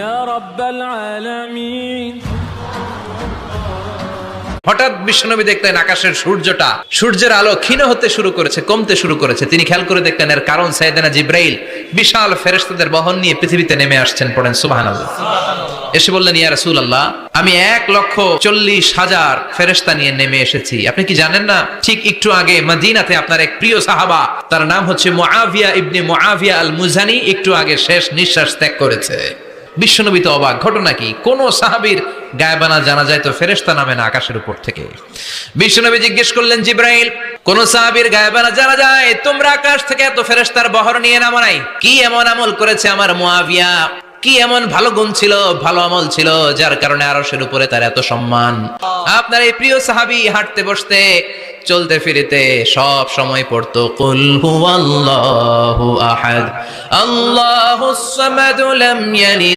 يا رب العالمين. হঠাৎ বিশ্বনবী দেখলেন আকাশের সূর্যের আলো ক্ষীণ হতে শুরু করেছে, কমতে শুরু করেছে। তিনি খেয়াল করে দেখলেন এর কারণ সাইয়েদনা জিব্রাইল বিশাল ফেরেশতাদের বহন নিয়ে পৃথিবীতে নেমে আসছেন। পড়েন সুবহানাল্লাহ। এসে বললেন, ইয়া রাসূলুল্লাহ, আমি 1,40,000 ফেরেশতা নিয়ে নেমে এসেছি। আপনি কি জানেন না, ঠিক একটু আগে মদিনাতে আপনার এক প্রিয় সাহাবা, তার নাম হচ্ছে মুআবিয়া ইবনে মুআবিয়া আল মুজানি, একটু আগে শেষ নিঃশ্বাস ত্যাগ করেছে। বিশ্বনবী তো অবাক, ঘটনা কি? কোন সাহাবীর গায়বানা জানা যায় তো ফেরেশতা নামে না আকাশের উপর থেকে? বিশ্বনবী জিজ্ঞেস করলেন, জিব্রাইল, কোন সাহাবীর গায়বানা জানা যায়? তোমরা আকাশ থেকে এত ফেরেশতার বহর নিয়ে নামো নাই? কি এমন আমল করেছে আমার মুআবিয়া? কি এমন ভালো গুণ ছিল, ভালো আমল ছিল, যার কারণে আরশের উপরে তার এত সম্মান? আপনার এই প্রিয় সাহাবী হাঁটতে বসতে চলতে ফিরিতে সব সময় পড়তো কুল হুয়াল্লাহু আহাদ আল্লাহুস সামাদ লাম ইয়ালিদ